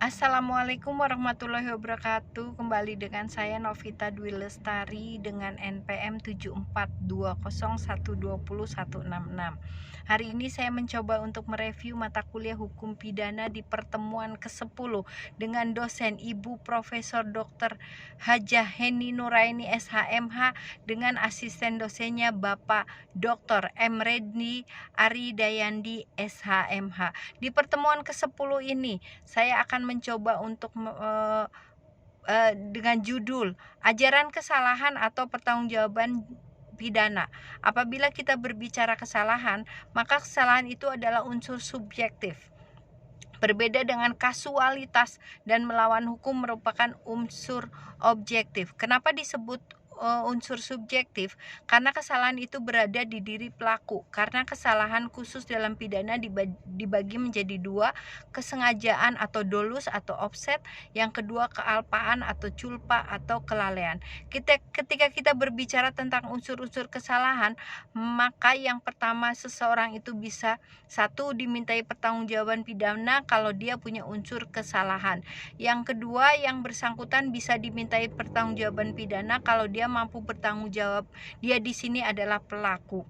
Assalamualaikum warahmatullahi wabarakatuh. Kembali dengan saya Novita Dwi Lestari dengan NPM 7420120166. Hari ini saya mencoba untuk mereview mata kuliah Hukum Pidana di pertemuan ke-10 dengan dosen Ibu Profesor Dr. Hajah Heni Nuraini SHMH dengan asisten dosennya Bapak Dr. M. Redni Aridayandi SHMH. Di pertemuan ke-10 ini saya akan mencoba untuk dengan judul ajaran kesalahan atau pertanggungjawaban pidana. Apabila kita berbicara kesalahan, maka kesalahan itu adalah unsur subjektif. Berbeda dengan kasualitas dan melawan hukum merupakan unsur objektif. Kenapa disebut unsur subjektif? Karena kesalahan itu berada di diri pelaku. Karena kesalahan khusus dalam pidana dibagi menjadi dua, kesengajaan atau dolus atau offset, yang kedua kealpaan atau culpa atau kelalaian. Ketika kita berbicara tentang unsur-unsur kesalahan, maka yang pertama seseorang itu bisa satu dimintai pertanggungjawaban pidana kalau dia punya unsur kesalahan. Yang kedua, yang bersangkutan bisa dimintai pertanggungjawaban pidana kalau dia mampu bertanggung jawab. Dia di sini adalah pelaku.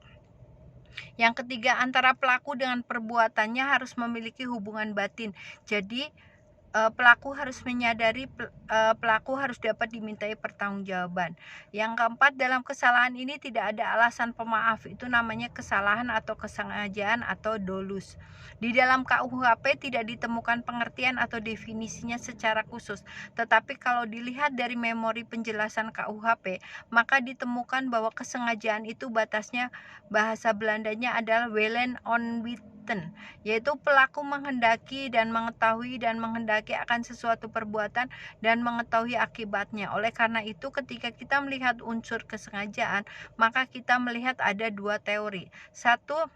Yang ketiga, antara pelaku dengan perbuatannya harus memiliki hubungan batin. Jadi pelaku harus menyadari pelaku harus dapat dimintai pertanggungjawaban. Yang keempat, dalam kesalahan ini tidak ada alasan pemaaf, itu namanya kesalahan atau kesengajaan atau dolus. Di dalam KUHP tidak ditemukan pengertian atau definisinya secara khusus, tetapi kalau dilihat dari memori penjelasan KUHP, maka ditemukan bahwa kesengajaan itu batasnya bahasa Belandanya adalah welen onwitten, yaitu pelaku menghendaki dan mengetahui dan menghendaki akan sesuatu perbuatan dan mengetahui akibatnya. Oleh karena itu, ketika kita melihat unsur kesengajaan, maka kita melihat ada dua teori. Satu,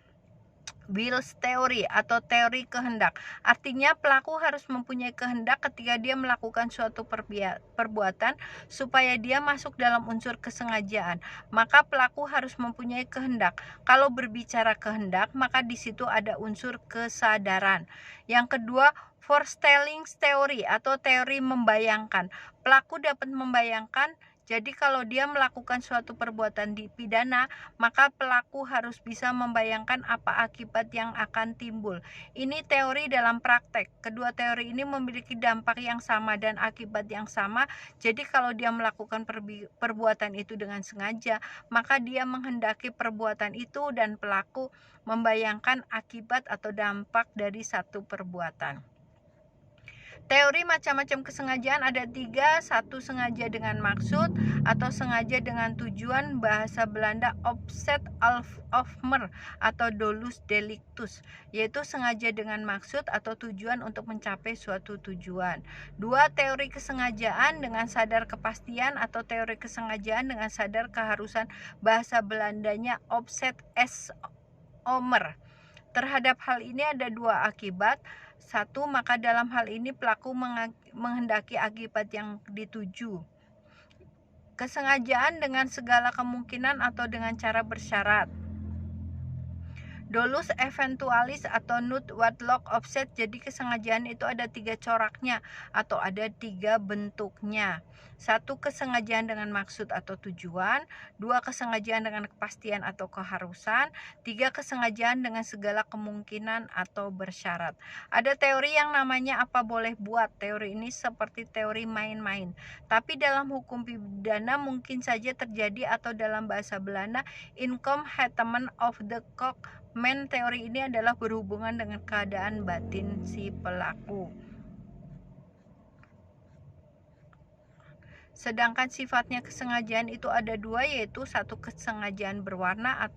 Wills teori atau teori kehendak. Artinya pelaku harus mempunyai kehendak ketika dia melakukan suatu perbuatan supaya dia masuk dalam unsur kesengajaan. Maka pelaku harus mempunyai kehendak. Kalau berbicara kehendak, maka di situ ada unsur kesadaran. Yang kedua, foretelling teori atau teori membayangkan. Pelaku dapat membayangkan. Jadi kalau dia melakukan suatu perbuatan di pidana, maka pelaku harus bisa membayangkan apa akibat yang akan timbul. Ini teori dalam praktek. Kedua teori ini memiliki dampak yang sama dan akibat yang sama. Jadi kalau dia melakukan perbuatan itu dengan sengaja, maka dia menghendaki perbuatan itu dan pelaku membayangkan akibat atau dampak dari satu perbuatan. Teori macam-macam kesengajaan ada tiga. Satu, sengaja dengan maksud atau sengaja dengan tujuan, bahasa Belanda opzet offer atau dolus delictus, yaitu sengaja dengan maksud atau tujuan untuk mencapai suatu tujuan. Dua, teori kesengajaan dengan sadar kepastian atau teori kesengajaan dengan sadar keharusan, bahasa Belandanya opzet omer. Terhadap hal ini ada dua akibat. Satu, maka dalam hal ini pelaku menghendaki akibat yang dituju. Kesengajaan dengan segala kemungkinan atau dengan cara bersyarat. Dolus eventualis atau nut Wadlock offset. Jadi kesengajaan itu ada tiga coraknya atau ada tiga bentuknya. Satu, kesengajaan dengan maksud atau tujuan. Dua, kesengajaan dengan kepastian atau keharusan. Tiga, kesengajaan dengan segala kemungkinan atau bersyarat. Ada teori yang namanya apa boleh buat. Teori ini seperti teori main-main. Tapi dalam hukum pidana mungkin saja terjadi atau dalam bahasa Belanda incompetent of the court. Teori ini adalah berhubungan dengan keadaan batin si pelaku. Sedangkan sifatnya kesengajaan itu ada dua, yaitu satu, kesengajaan berwarna.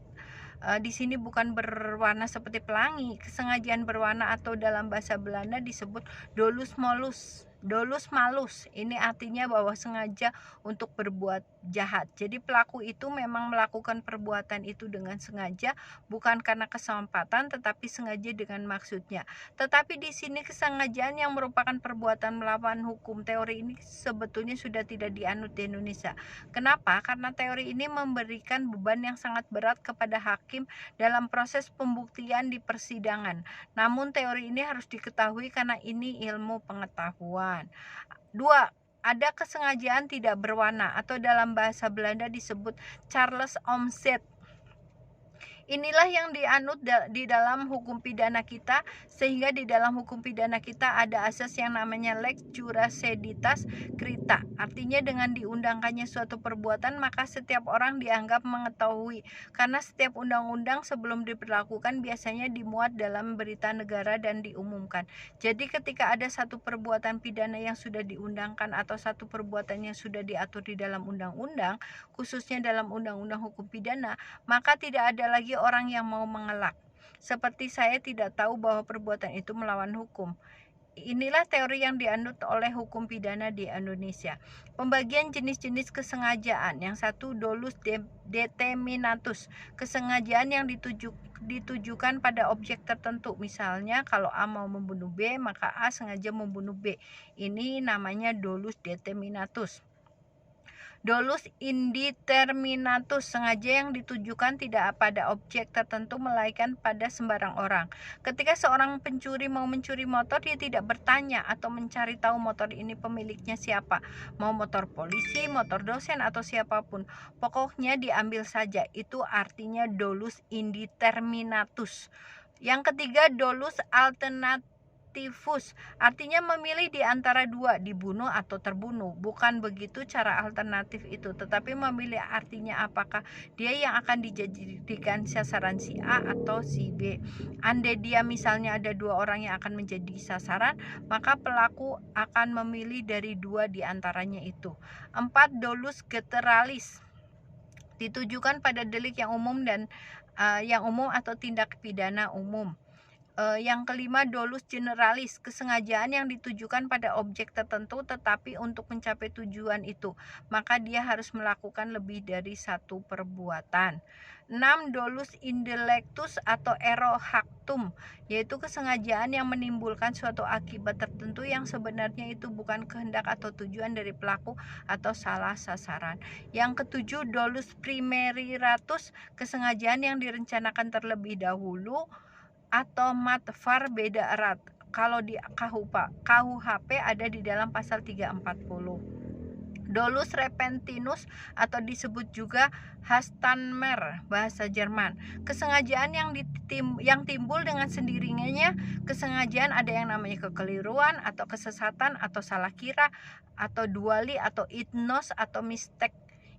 Di sini bukan berwarna seperti pelangi. Kesengajaan berwarna atau dalam bahasa Belanda disebut dolus molus. Dolus malus, ini artinya bahwa sengaja untuk berbuat jahat. Jadi pelaku itu memang melakukan perbuatan itu dengan sengaja, bukan karena kesempatan, tetapi sengaja dengan maksudnya. Tetapi di sini kesengajaan yang merupakan perbuatan melawan hukum, teori ini sebetulnya sudah tidak dianut di Indonesia. Kenapa? Karena teori ini memberikan beban yang sangat berat kepada hakim dalam proses pembuktian di persidangan. Namun teori ini harus diketahui karena ini ilmu pengetahuan. 2. Ada kesengajaan tidak berwarna atau dalam bahasa Belanda disebut Charles Omzet. Inilah yang dianut di dalam hukum pidana kita, sehingga di dalam hukum pidana kita ada asas yang namanya lex jura seditas crita. Artinya dengan diundangkannya suatu perbuatan maka setiap orang dianggap mengetahui, karena setiap undang-undang sebelum diberlakukan biasanya dimuat dalam berita negara dan diumumkan. Jadi ketika ada satu perbuatan pidana yang sudah diundangkan atau satu perbuatan yang sudah diatur di dalam undang-undang, khususnya dalam undang-undang hukum pidana, maka tidak ada lagi orang yang mau mengelak. Seperti saya tidak tahu bahwa perbuatan itu melawan hukum. Inilah teori yang dianut oleh hukum pidana di Indonesia. Pembagian jenis-jenis kesengajaan. Yang satu, dolus determinatus, kesengajaan yang ditujukan pada objek tertentu. Misalnya kalau A mau membunuh B, maka A sengaja membunuh B. Ini namanya dolus determinatus. Dolus indeterminatus, sengaja yang ditujukan tidak pada objek tertentu melainkan pada sembarang orang. Ketika seorang pencuri mau mencuri motor, dia tidak bertanya atau mencari tahu motor ini pemiliknya siapa, mau motor polisi, motor dosen, atau siapapun. Pokoknya diambil saja. Itu artinya dolus indeterminatus. Yang ketiga, dolus alternativus, artinya memilih di antara dua, dibunuh atau terbunuh. Bukan begitu cara alternatif itu, tetapi memilih artinya apakah dia yang akan dijadikan sasaran si A atau si B. Andai dia misalnya ada dua orang yang akan menjadi sasaran, maka pelaku akan memilih dari dua di antaranya itu. 4. Dolus generalis, ditujukan pada delik yang umum dan yang umum atau tindak pidana umum. Yang kelima, dolus generalis, kesengajaan yang ditujukan pada objek tertentu tetapi untuk mencapai tujuan itu, maka dia harus melakukan lebih dari satu perbuatan. 6. Dolus indelectus atau ero hactum, yaitu kesengajaan yang menimbulkan suatu akibat tertentu yang sebenarnya itu bukan kehendak atau tujuan dari pelaku atau salah sasaran. Yang ketujuh, dolus primeriratus, kesengajaan yang direncanakan terlebih dahulu atau matfar beda erat. Kalau di KUHP ada di dalam pasal 340. Dolus repentinus atau disebut juga Hastanmer bahasa Jerman, kesengajaan yang timbul dengan sendirinya. Kesengajaan ada yang namanya kekeliruan atau kesesatan atau salah kira atau duali atau itnos atau mistake.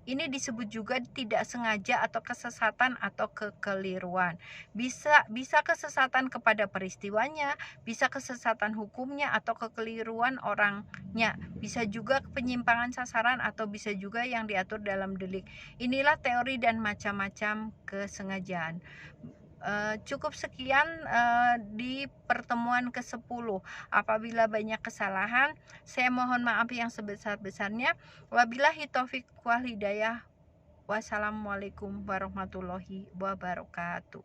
Ini disebut juga tidak sengaja atau kesesatan atau kekeliruan. Bisa kesesatan kepada peristiwanya, bisa kesesatan hukumnya atau kekeliruan orangnya. Bisa juga penyimpangan sasaran atau bisa juga yang diatur dalam delik. Inilah teori dan macam-macam kesengajaan. Cukup sekian di pertemuan ke-10. Apabila banyak kesalahan, saya mohon maaf yang sebesar-besarnya. Wabillahi taufiq wal hidayah. Wassalamualaikum warahmatullahi wabarakatuh.